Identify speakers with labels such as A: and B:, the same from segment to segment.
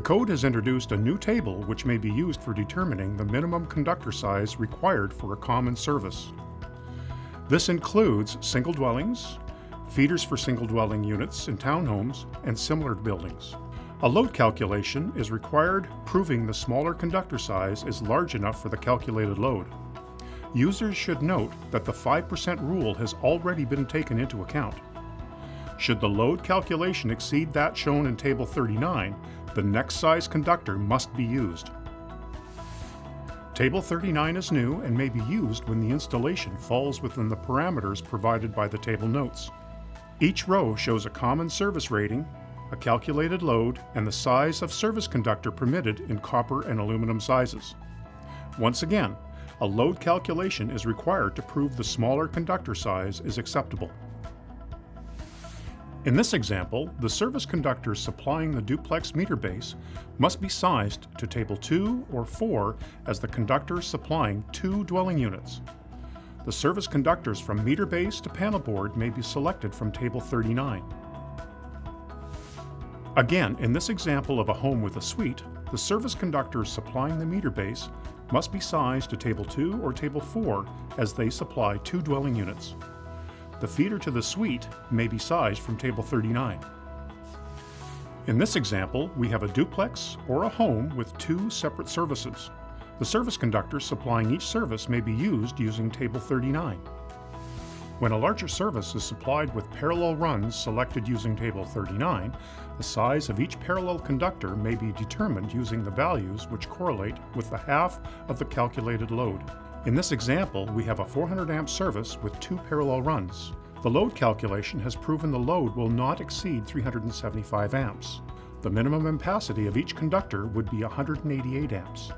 A: code has introduced a new table which may be used for determining the minimum conductor size required for a common service. This includes single dwellings, feeders for single dwelling units in townhomes, and similar buildings. A load calculation is required proving the smaller conductor size is large enough for the calculated load. Users should note that the 5% rule has already been taken into account. Should the load calculation exceed that shown in Table 39, the next size conductor must be used. Table 39 is new and may be used when the installation falls within the parameters provided by the table notes. Each row shows a common service rating, a calculated load, and the size of service conductor permitted in copper and aluminum sizes. Once again, a load calculation is required to prove the smaller conductor size is acceptable. In this example, the service conductors supplying the duplex meter base must be sized to Table 2 or 4 as the conductors supplying 2 dwelling units. The service conductors from meter base to panel board may be selected from Table 39. Again, in this example of a home with a suite, the service conductors supplying the meter base must be sized to Table 2 or Table 4 as they supply 2 dwelling units. The feeder to the suite may be sized from Table 39. In this example, we have a duplex or a home with 2 separate services. The service conductors supplying each service may be used using Table 39. When a larger service is supplied with parallel runs selected using Table 39, the size of each parallel conductor may be determined using the values which correlate with the half of the calculated load. In this example, we have a 400 amp service with 2 parallel runs. The load calculation has proven the load will not exceed 375 amps. The minimum ampacity of each conductor would be 188 amps.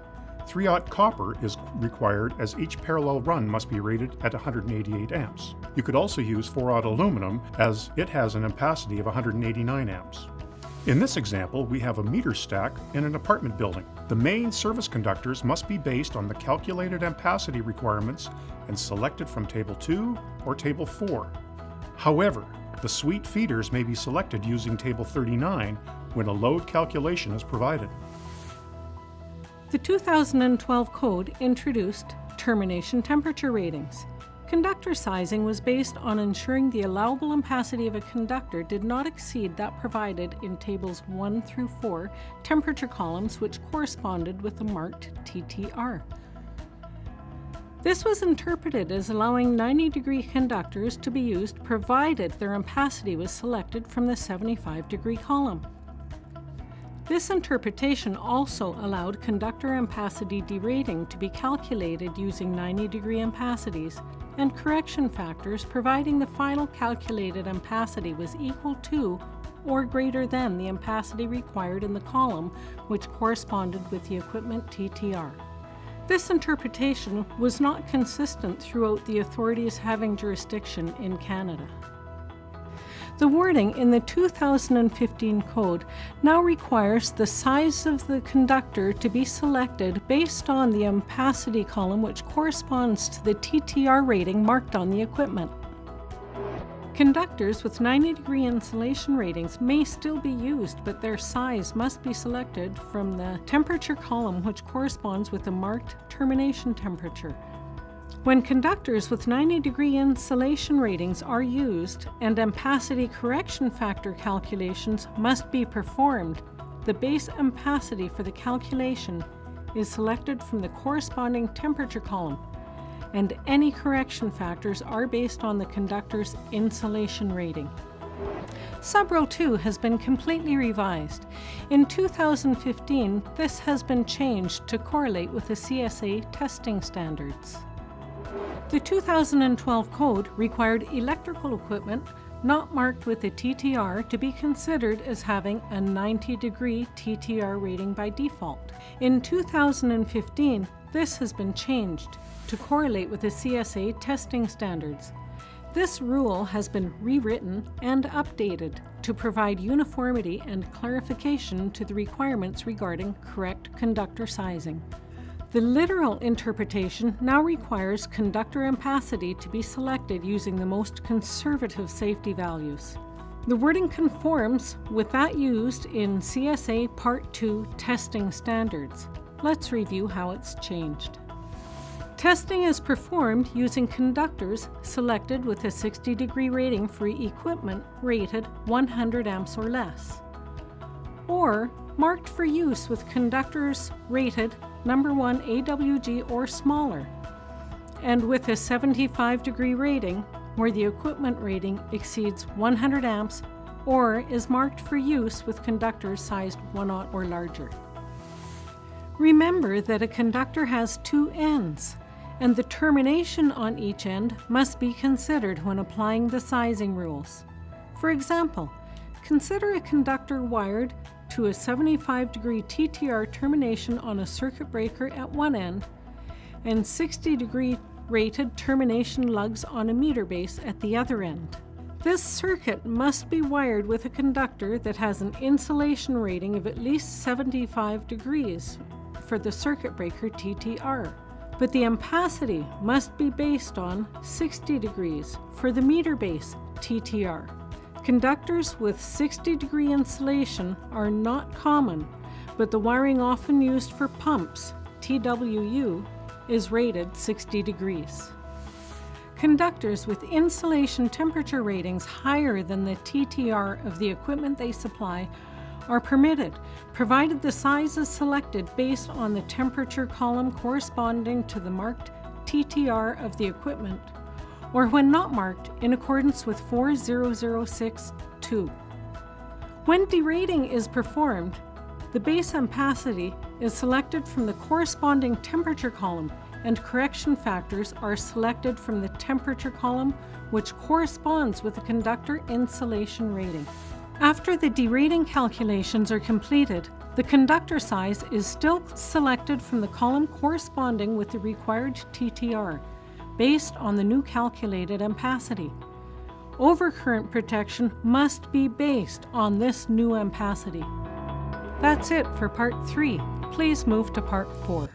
A: 3/0 copper is required as each parallel run must be rated at 188 amps. You could also use 4/0 aluminum as it has an ampacity of 189 amps. In this example, we have a meter stack in an apartment building. The main service conductors must be based on the calculated ampacity requirements and selected from Table 2 or Table 4. However, the suite feeders may be selected using Table 39 when a load calculation is provided.
B: The 2012 code introduced termination temperature ratings. Conductor sizing was based on ensuring the allowable ampacity of a conductor did not exceed that provided in Tables 1 through 4 temperature columns, which corresponded with the marked TTR. This was interpreted as allowing 90-degree conductors to be used provided their ampacity was selected from the 75-degree column. This interpretation also allowed conductor ampacity derating to be calculated using 90-degree ampacities and correction factors, providing the final calculated ampacity was equal to or greater than the ampacity required in the column, which corresponded with the equipment TTR. This interpretation was not consistent throughout the authorities having jurisdiction in Canada. The wording in the 2015 code now requires the size of the conductor to be selected based on the ampacity column, which corresponds to the TTR rating marked on the equipment. Conductors with 90-degree insulation ratings may still be used, but their size must be selected from the temperature column, which corresponds with the marked termination temperature. When conductors with 90-degree insulation ratings are used and ampacity correction factor calculations must be performed, the base ampacity for the calculation is selected from the corresponding temperature column, and any correction factors are based on the conductor's insulation rating. Sub-Row 2 has been completely revised. In 2015, this has been changed to correlate with the CSA testing standards. The 2012 code required electrical equipment not marked with a TTR to be considered as having a 90-degree TTR rating by default. In 2015, this has been changed to correlate with the CSA testing standards. This rule has been rewritten and updated to provide uniformity and clarification to the requirements regarding correct conductor sizing. The literal interpretation now requires conductor ampacity to be selected using the most conservative safety values. The wording conforms with that used in CSA Part 2 testing standards. Let's review how it's changed. Testing is performed using conductors selected with a 60-degree rating for equipment rated 100 amps or less, or marked for use with conductors rated number 1 AWG or smaller, and with a 75-degree rating where the equipment rating exceeds 100 amps or is marked for use with conductors sized 1/0 or larger. Remember that a conductor has two ends, and the termination on each end must be considered when applying the sizing rules. For example, consider a conductor wired to a 75-degree TTR termination on a circuit breaker at one end and 60-degree rated termination lugs on a meter base at the other end. This circuit must be wired with a conductor that has an insulation rating of at least 75 degrees for the circuit breaker TTR, but the ampacity must be based on 60 degrees for the meter base TTR. Conductors with 60-degree insulation are not common, but the wiring often used for pumps, TWU, is rated 60 degrees. Conductors with insulation temperature ratings higher than the TTR of the equipment they supply are permitted, provided the size is selected based on the temperature column corresponding to the marked TTR of the equipment, or when not marked in accordance with 4006-2. When derating is performed, the base ampacity is selected from the corresponding temperature column, and correction factors are selected from the temperature column, which corresponds with the conductor insulation rating. After the derating calculations are completed, the conductor size is still selected from the column corresponding with the required TTR, based on the new calculated ampacity. Overcurrent protection must be based on this new ampacity. That's it for Part 3. Please move to Part 4.